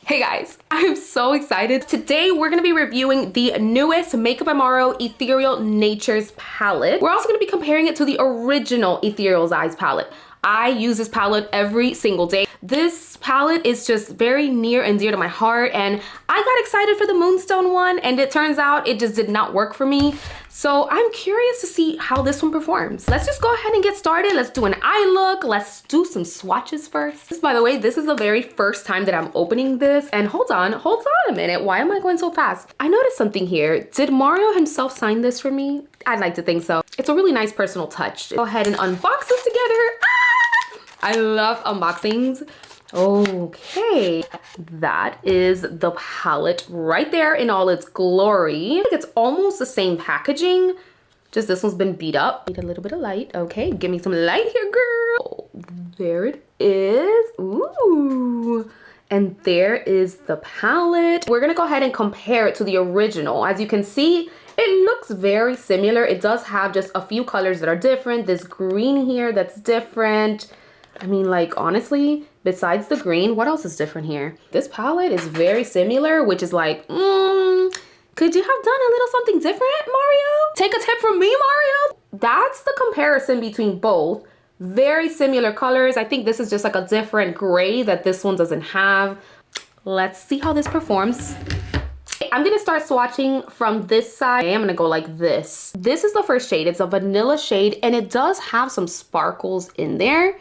Hey guys, I'm so excited. Today we're gonna be reviewing the newest Makeup by Mario Ethereal Nature's Palette. We're also gonna be comparing it to the original Ethereal Eyes Palette. I use this palette every single day. This palette is just very near and dear to my heart, and I got excited for the Moonstone one, and it turns out it just did not work for me. So I'm curious to see how this one performs. Let's just go ahead and get started. Let's do an eye look. Let's do some swatches first. By the way, this is the very first time that I'm opening this. And hold on a minute. Why am I going so fast? I noticed something here. Did Mario himself sign this for me? I'd like to think so. It's a really nice personal touch. Go ahead and unbox this together. I love unboxings. Okay, that is the palette right there in all its glory. I think it's almost the same packaging, just this one's been beat up. Need a little bit of light. Okay, give me some light here, girl. There it is. Ooh. And there is the palette. We're gonna go ahead and compare it to the original. As you can see, it looks very similar. It does have just a few colors that are different. This green here that's different. I mean, like, honestly, besides the green, what else is different here? This palette is very similar, which is like, could you have done a little something different, Mario? Take a tip from me, Mario? That's the comparison between both. Very similar colors. I think this is just like a different gray that this one doesn't have. Let's see how this performs. I'm gonna start swatching from this side. I'm gonna go like this. This is the first shade. It's a vanilla shade, and it does have some sparkles in there.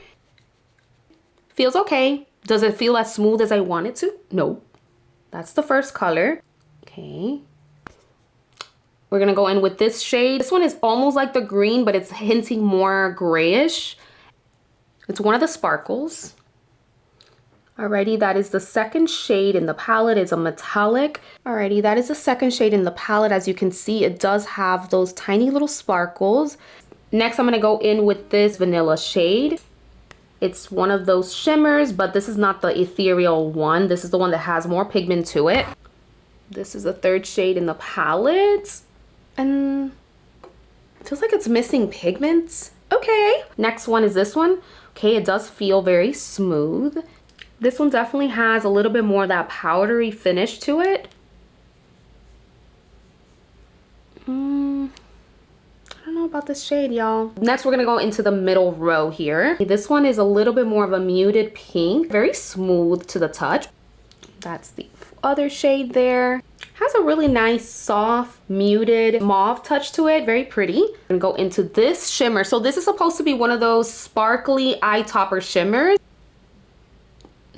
Feels okay. Does it feel as smooth as I want it to? No. That's the first color. Okay. We're gonna go in with this shade. This one is almost like the green, but it's hinting more grayish. It's one of the sparkles. Alrighty, that is the second shade in the palette. It's a metallic. Alrighty, that is the second shade in the palette. As you can see, it does have those tiny little sparkles. Next, I'm gonna go in with this vanilla shade. It's one of those shimmers, but this is not the ethereal one. This is the one that has more pigment to it. This is the third shade in the palette. And it feels like it's missing pigment. Okay. Next one is this one. Okay, it does feel very smooth. This one definitely has a little bit more of that powdery finish to it. I don't know about this shade, y'all. Next, we're gonna go into the middle row here. This one is a little bit more of a muted pink, very smooth to the touch. That's the other shade there. Has a really nice, soft, muted mauve touch to it, very pretty. I'm gonna go into this shimmer. So this is supposed to be one of those sparkly eye topper shimmers.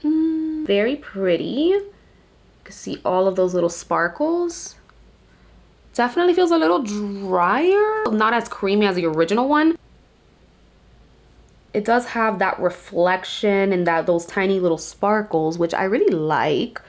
Very pretty. You can see all of those little sparkles. Definitely feels a little drier, not as creamy as the original one. It does have that reflection and those tiny little sparkles, which I really like.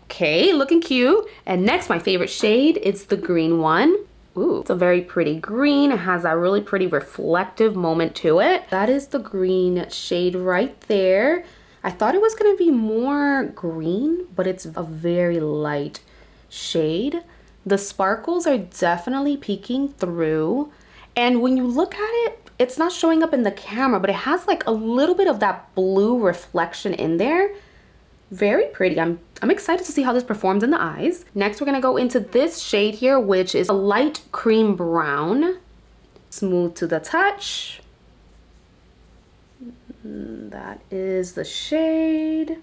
Okay, looking cute. And next, my favorite shade, it's the green one. Ooh, it's a very pretty green. It has that really pretty reflective moment to it. That is the green shade right there. I thought it was gonna be more green, but it's a very light shade. The sparkles are definitely peeking through. And when you look at it, it's not showing up in the camera, but it has like a little bit of that blue reflection in there. Very pretty. I'm excited to see how this performs in the eyes. Next, we're gonna go into this shade here, which is a light cream brown. Smooth to the touch. That is the shade.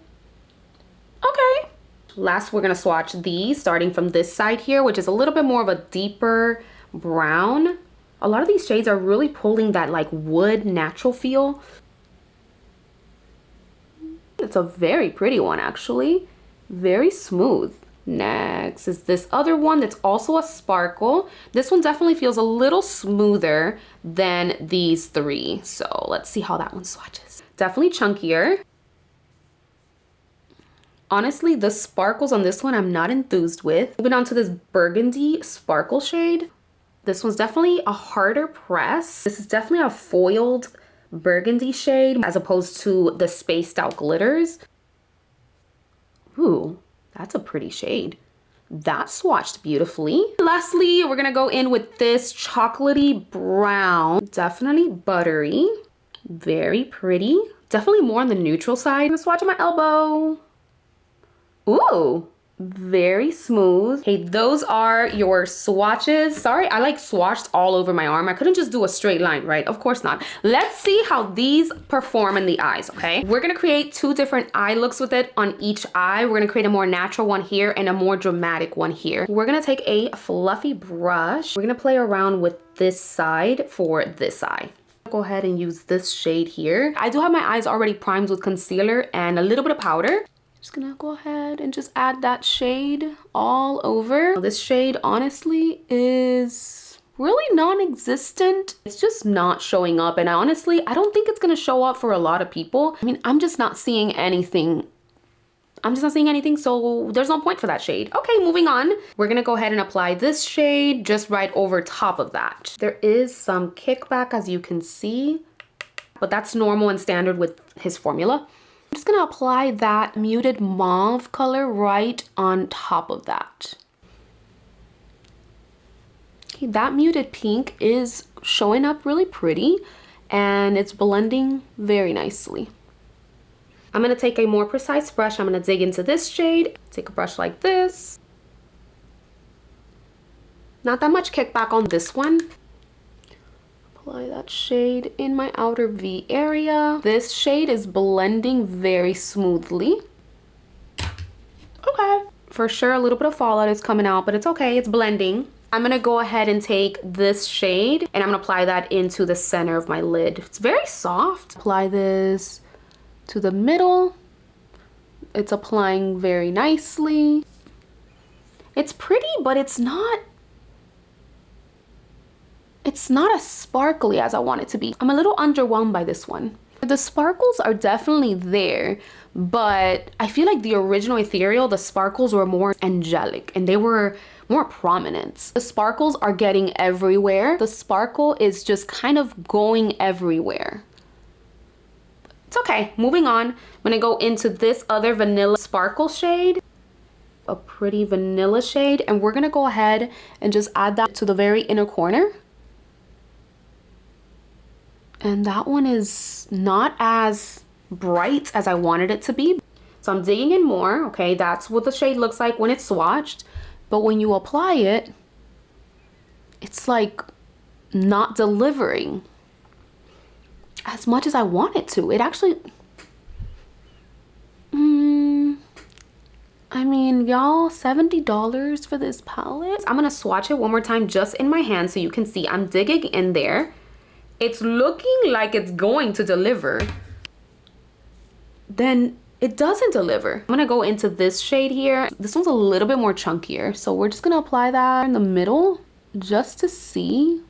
Okay. Last, we're gonna swatch these, starting from this side here, which is a little bit more of a deeper brown. A lot of these shades are really pulling that like wood natural feel. It's a very pretty one, actually. Very smooth. Next is this other one that's also a sparkle. This one definitely feels a little smoother than these three. So let's see how that one swatches. Definitely chunkier. Honestly, the sparkles on this one I'm not enthused with. Moving on to this burgundy sparkle shade. This one's definitely a harder press. This is definitely a foiled burgundy shade as opposed to the spaced out glitters. Ooh, that's a pretty shade. That swatched beautifully. Lastly, we're gonna go in with this chocolatey brown. Definitely buttery. Very pretty. Definitely more on the neutral side. I'm gonna swatch on my elbow. Ooh, very smooth. Okay, those are your swatches. Sorry, I like swatched all over my arm. I couldn't just do a straight line, right? Of course not. Let's see how these perform in the eyes, okay? We're gonna create 2 different eye looks with it on each eye. We're gonna create a more natural one here and a more dramatic one here. We're gonna take a fluffy brush. We're gonna play around with this side for this eye. Go ahead and use this shade here. I do have my eyes already primed with concealer and a little bit of powder. Just gonna go ahead and just add that shade all over. This shade honestly is really non-existent. It's just not showing up, and honestly, I don't think it's gonna show up for a lot of people. I mean, I'm just not seeing anything. So there's no point for that shade. Okay, moving on. We're gonna go ahead and apply this shade just right over top of that. There is some kickback, as you can see, but that's normal and standard with his formula. I'm just gonna apply that muted mauve color right on top of that. Okay, that muted pink is showing up really pretty and it's blending very nicely. I'm gonna take a more precise brush. I'm gonna dig into this shade. Take a brush like this. Not that much kickback on this one. Apply that shade in my outer V area. This shade is blending very smoothly. Okay. For sure, a little bit of fallout is coming out, but it's okay, it's blending. I'm gonna go ahead and take this shade and I'm gonna apply that into the center of my lid. It's very soft. Apply this to the middle. It's applying very nicely. It's pretty, but it's not as sparkly as I want it to be. I'm a little underwhelmed by this one. The sparkles are definitely there, but I feel like the original Ethereal, the sparkles were more angelic and they were more prominent. The sparkles are getting everywhere. The sparkle is just kind of going everywhere. It's okay, moving on. I'm gonna go into this other vanilla sparkle shade, a pretty vanilla shade, and we're gonna go ahead and just add that to the very inner corner. And that one is not as bright as I wanted it to be. So I'm digging in more, okay? That's what the shade looks like when it's swatched. But when you apply it, it's like not delivering as much as I want it to. It actually, I mean, y'all, $70 for this palette. I'm gonna swatch it one more time just in my hand so you can see I'm digging in there. It's looking like it's going to deliver. Then it doesn't deliver. I'm gonna go into this shade here. This one's a little bit more chunkier. So we're just gonna apply that in the middle just to see.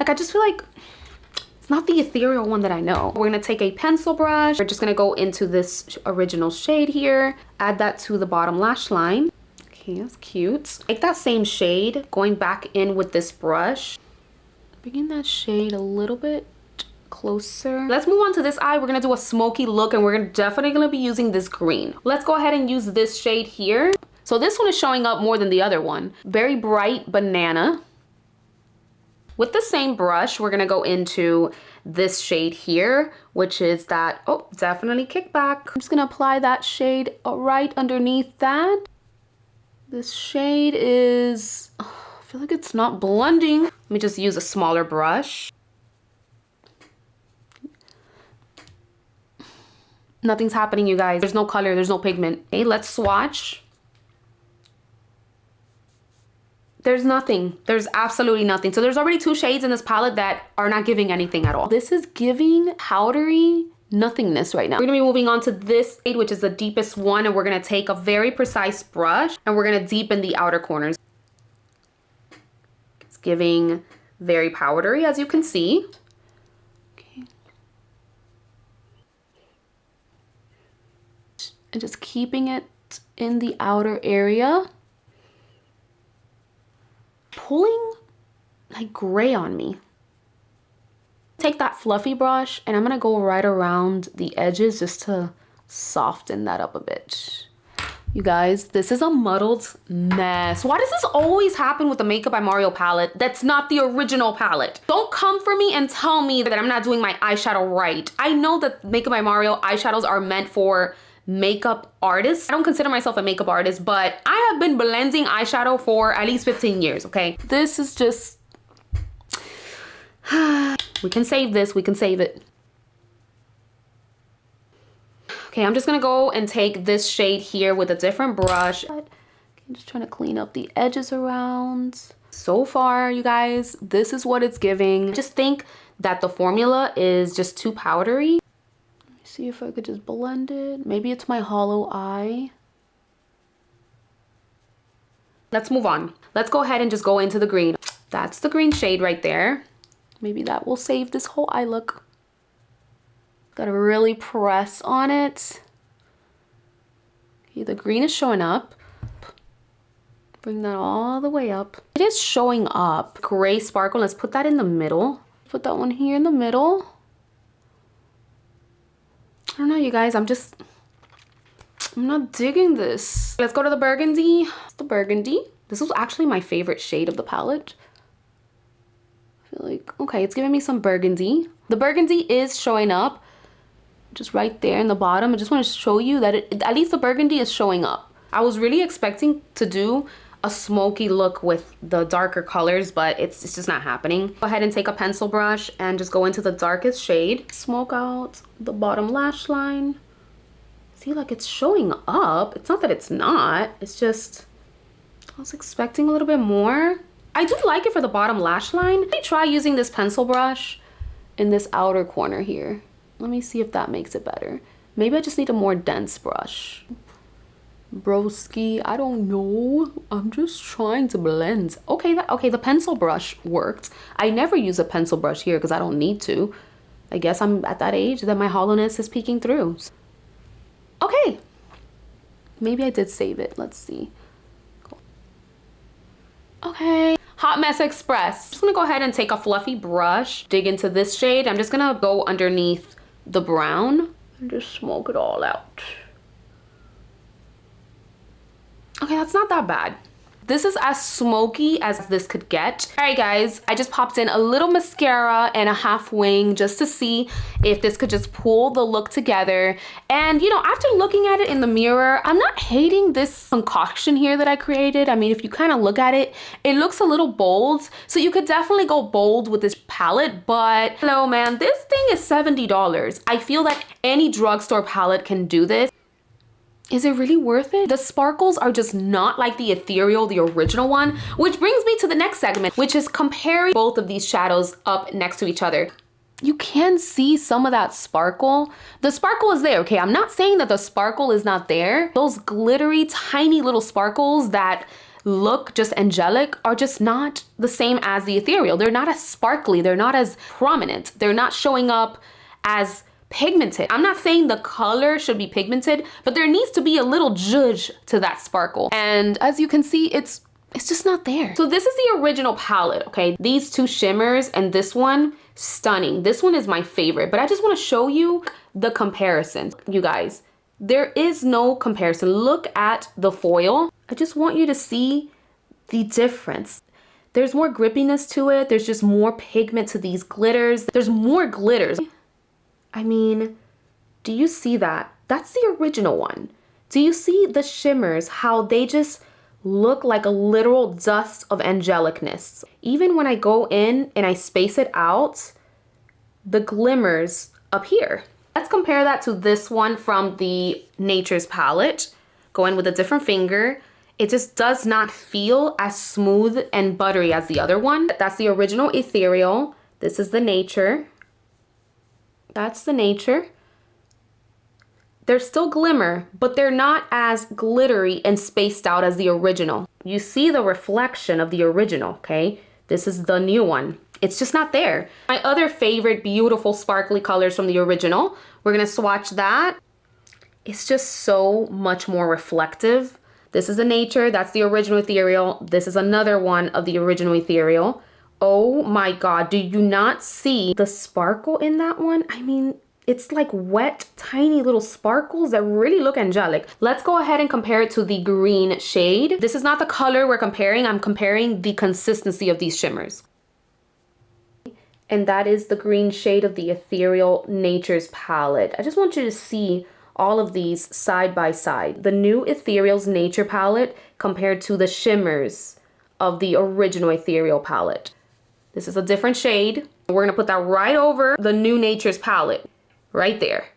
Like, I just feel like it's not the ethereal one that I know. We're gonna take a pencil brush. We're just gonna go into this original shade here. Add that to the bottom lash line. Okay, that's cute. Take that same shade, going back in with this brush. Bringing that shade a little bit closer. Let's move on to this eye. We're gonna do a smoky look and we're definitely gonna be using this green. Let's go ahead and use this shade here. So this one is showing up more than the other one. Very bright banana. With the same brush, we're gonna go into this shade here, which is that, oh, definitely kickback. I'm just gonna apply that shade right underneath that. This shade is, I feel like it's not blending. Let me just use a smaller brush. Nothing's happening, you guys. There's no color, there's no pigment. Okay, let's swatch. There's nothing. There's absolutely nothing. So there's already 2 shades in this palette that are not giving anything at all. This is giving powdery nothingness right now. We're gonna be moving on to this shade, which is the deepest one, and we're gonna take a very precise brush and we're gonna deepen the outer corners. It's giving very powdery, as you can see. Okay. And just keeping it in the outer area. Pulling like gray on me. Take that fluffy brush and I'm gonna go right around the edges just to soften that up a bit. You guys, this is a muddled mess. Why does this always happen with the Makeup by Mario palette that's not the original palette? Don't come for me and tell me that I'm not doing my eyeshadow right. I know that Makeup by Mario eyeshadows are meant for makeup artist. I don't consider myself a makeup artist, but I have been blending eyeshadow for at least 15 years, okay? This is just, we can save this, we can save it. Okay, I'm just gonna go and take this shade here with a different brush. I'm just trying to clean up the edges around. So far, you guys, this is what it's giving. I just think that the formula is just too powdery. Let me see if I could just blend it. Maybe it's my hollow eye. Let's move on. Let's go ahead and just go into the green. That's the green shade right there. Maybe that will save this whole eye look. Gotta really press on it. Okay, the green is showing up. Bring that all the way up. It is showing up. Gray sparkle. Let's put that in the middle. Put that one here in the middle. I don't know, you guys. I'm not digging this. Let's go to the burgundy. It's the burgundy. This was actually my favorite shade of the palette. I feel like, okay, it's giving me some burgundy. The burgundy is showing up just right there in the bottom. I just want to show you that at least the burgundy is showing up. I was really expecting to do a smoky look with the darker colors, but it's just not happening. Go ahead and take a pencil brush and just go into the darkest shade. Smoke out the bottom lash line. See, like it's showing up. It's not that it's not. It's just, I was expecting a little bit more. I do like it for the bottom lash line. Let me try using this pencil brush in this outer corner here. Let me see if that makes it better. Maybe I just need a more dense brush. Broski, I don't know. I'm just trying to blend. Okay, the pencil brush worked. I never use a pencil brush here because I don't need to. I guess I'm at that age that my hollowness is peeking through. Okay. Maybe I did save it. Let's see. Cool. Okay. Hot Mess Express. I'm just gonna go ahead and take a fluffy brush, dig into this shade. I'm just gonna go underneath the brown and just smoke it all out. Okay, that's not that bad. This is as smoky as this could get. All right, guys, I just popped in a little mascara and a half wing just to see if this could just pull the look together. And you know, after looking at it in the mirror, I'm not hating this concoction here that I created. I mean, if you kind of look at it, it looks a little bold. So you could definitely go bold with this palette, but hello, man, this thing is $70. I feel that any drugstore palette can do this. Is it really worth it? The sparkles are just not like the Ethereal, the original one, which brings me to the next segment, which is comparing both of these shadows up next to each other. You can see some of that sparkle. The sparkle is there, okay? I'm not saying that the sparkle is not there. Those glittery, tiny little sparkles that look just angelic are just not the same as the Ethereal. They're not as sparkly. They're not as prominent. They're not showing up as pigmented. I'm not saying the color should be pigmented, but there needs to be a little zhuzh to that sparkle. And as you can see, it's just not there. So this is the original palette, okay? These two shimmers and this one, stunning. This one is my favorite, but I just want to show you the comparison. You guys, there is no comparison. Look at the foil. I just want you to see the difference. There's more grippiness to it. There's just more pigment to these glitters. There's more glitters. I mean, do you see that? That's the original one. Do you see the shimmers, how they just look like a literal dust of angelicness? Even when I go in and I space it out, the glimmers appear. Let's compare that to this one from the Nature's palette. Go in with a different finger. It just does not feel as smooth and buttery as the other one. That's the original Ethereal. This is the Nature. That's the Nature. They're still glimmer, but they're not as glittery and spaced out as the original. You see the reflection of the original, okay? This is the new one. It's just not there. My other favorite beautiful sparkly colors from the original, we're gonna swatch that. It's just so much more reflective. This is the Nature, that's the original Ethereal. This is another one of the original Ethereal. Oh my God, do you not see the sparkle in that one? I mean, it's like wet, tiny little sparkles that really look angelic. Let's go ahead and compare it to the green shade. This is not the color we're comparing. I'm comparing the consistency of these shimmers. And that is the green shade of the Ethereal Nature's palette. I just want you to see all of these side by side. The new Ethereal's Nature Palette compared to the shimmers of the original Ethereal palette. This is a different shade. We're gonna put that right over the new Nature's palette, right there.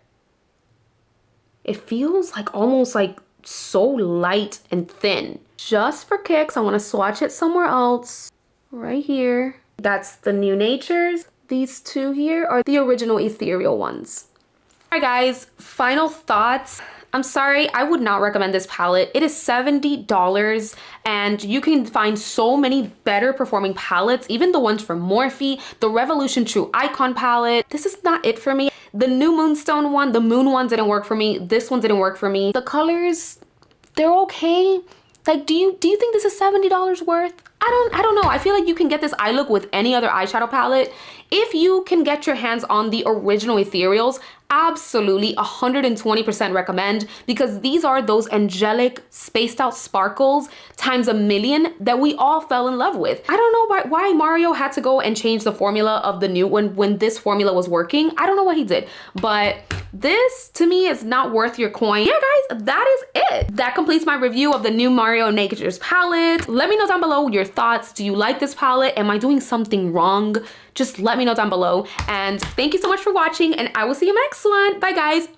It feels like almost like so light and thin. Just for kicks, I wanna swatch it somewhere else, right here. That's the new Nature's. These two here are the original Ethereal ones. All right guys, final thoughts. I'm sorry, I would not recommend this palette. It is $70 and you can find so many better performing palettes, even the ones from Morphe, the Revolution True Icon palette. This is not it for me. The new Moonstone one, the Moon one didn't work for me. This one didn't work for me. The colors, they're okay. Like, do you think this is $70 worth? I don't know. I feel like you can get this eye look with any other eyeshadow palette. If you can get your hands on the original Ethereals, absolutely 120% recommend, because these are those angelic spaced out sparkles times a million that we all fell in love with. I don't know why Mario had to go and change the formula of the new when this formula was working. I don't know what he did, but this to me is not worth your coin. Yeah guys, that is it. That completes my review of the new Mario Nature's palette. Let me know down below your thoughts. Do you like this palette? Am I doing something wrong? Just let me know down below. And thank you so much for watching, and I will see you next one. Bye guys.